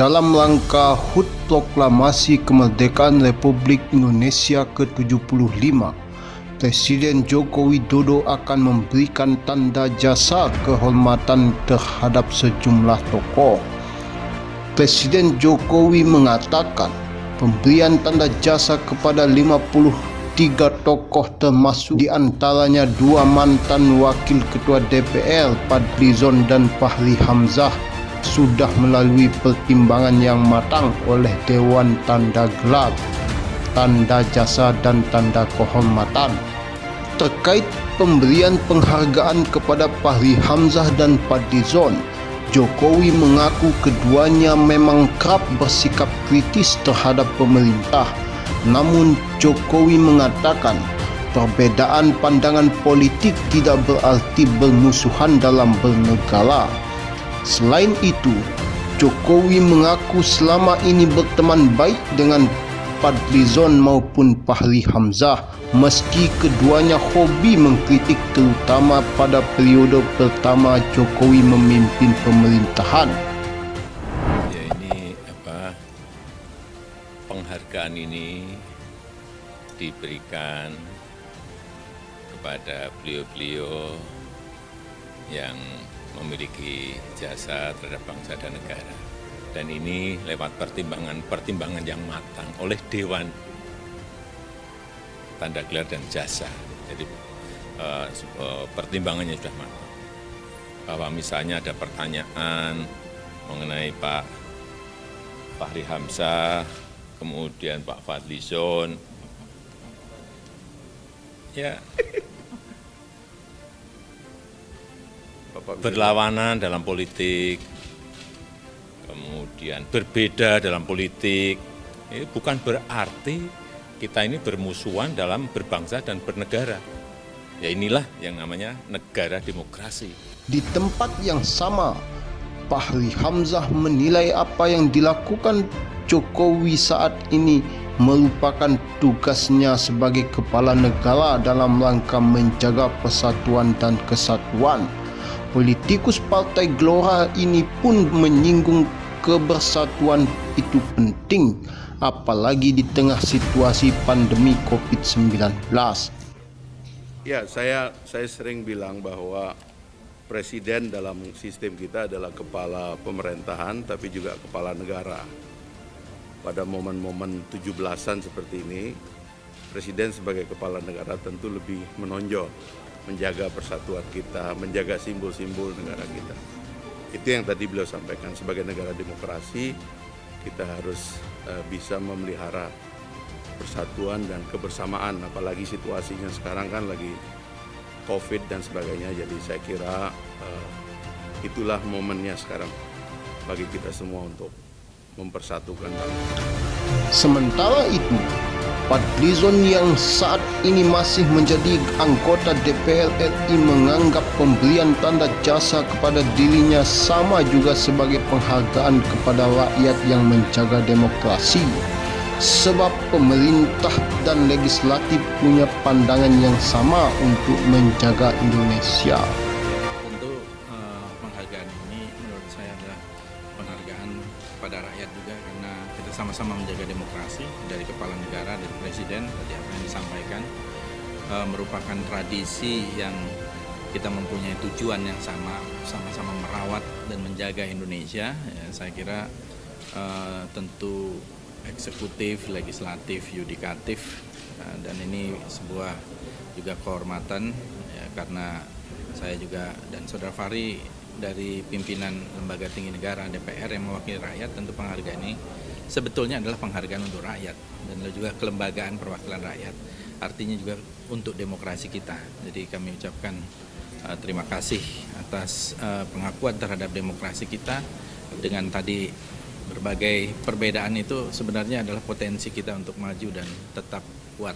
Dalam rangka HUT Proklamasi Kemerdekaan Republik Indonesia ke-75, Presiden Joko Widodo akan memberikan tanda jasa kehormatan terhadap sejumlah tokoh. Presiden Jokowi mengatakan pemberian tanda jasa kepada 53 tokoh termasuk diantaranya 2 mantan Wakil Ketua DPR Fadlizon dan Fahri Hamzah sudah melalui pertimbangan yang matang oleh Dewan Tanda Gelar, Tanda Jasa dan Tanda Kehormatan. Terkait pemberian penghargaan kepada Fahri Hamzah dan Fadlizon, Jokowi mengaku keduanya memang kerap bersikap kritis terhadap pemerintah. Namun Jokowi mengatakan perbedaan pandangan politik tidak berarti bermusuhan dalam bernegara. Selain itu, Jokowi mengaku selama ini berteman baik dengan Fadlizon maupun Fahri Hamzah, meski keduanya hobi mengkritik terutama pada periode pertama Jokowi memimpin pemerintahan. Ya, ini penghargaan ini diberikan kepada beliau-beliau yang memiliki jasa terhadap bangsa dan negara, dan ini lewat pertimbangan yang matang oleh Dewan Tanda Gelar dan Jasa. Jadi pertimbangannya sudah matang, bahwa misalnya ada pertanyaan mengenai Pak Fahri Hamzah, kemudian Pak Fadlizon, ya berlawanan dalam politik, kemudian berbeda dalam politik, ini bukan berarti kita ini bermusuhan dalam berbangsa dan bernegara. Ya inilah yang namanya negara demokrasi. Di tempat yang sama, Fahri Hamzah menilai apa yang dilakukan Jokowi saat ini merupakan tugasnya sebagai kepala negara dalam rangka menjaga persatuan dan kesatuan. Politikus Partai Gelora ini pun menyinggung kebersatuan itu penting, apalagi di tengah situasi pandemi COVID-19. Ya, saya sering bilang bahwa presiden dalam sistem kita adalah kepala pemerintahan, tapi juga kepala negara. Pada momen-momen 17-an seperti ini, presiden sebagai kepala negara tentu lebih menonjol, menjaga persatuan kita, menjaga simbol-simbol negara kita. Itu yang tadi beliau sampaikan, sebagai negara demokrasi, kita harus bisa memelihara persatuan dan kebersamaan, apalagi situasinya sekarang kan lagi COVID dan sebagainya. Jadi saya kira itulah momennya sekarang bagi kita semua untuk mempersatukan bangsa. Sementara itu, Fadlizon yang saat ini masih menjadi anggota DPR RI menganggap pemberian tanda jasa kepada dirinya sama juga sebagai penghargaan kepada rakyat yang menjaga demokrasi. Sebab pemerintah dan legislatif punya pandangan yang sama untuk menjaga Indonesia. Tentu penghargaan ini menurut saya adalah penghargaan kepada rakyat juga, karena kita sama-sama menjaga demokrasi, dari kepala negara, dari presiden, tadi apa yang disampaikan, merupakan tradisi yang kita mempunyai tujuan yang sama-sama merawat dan menjaga Indonesia. Ya, saya kira tentu eksekutif, legislatif, yudikatif, dan ini sebuah juga kehormatan, ya, karena saya juga dan Saudara Fahri dari pimpinan Lembaga Tinggi Negara DPR yang mewakili rakyat, tentu penghargaan ini sebetulnya adalah penghargaan untuk rakyat dan juga kelembagaan perwakilan rakyat, artinya juga untuk demokrasi kita. Jadi kami ucapkan terima kasih atas pengakuan terhadap demokrasi kita. Dengan tadi berbagai perbedaan itu sebenarnya adalah potensi kita untuk maju dan tetap kuat.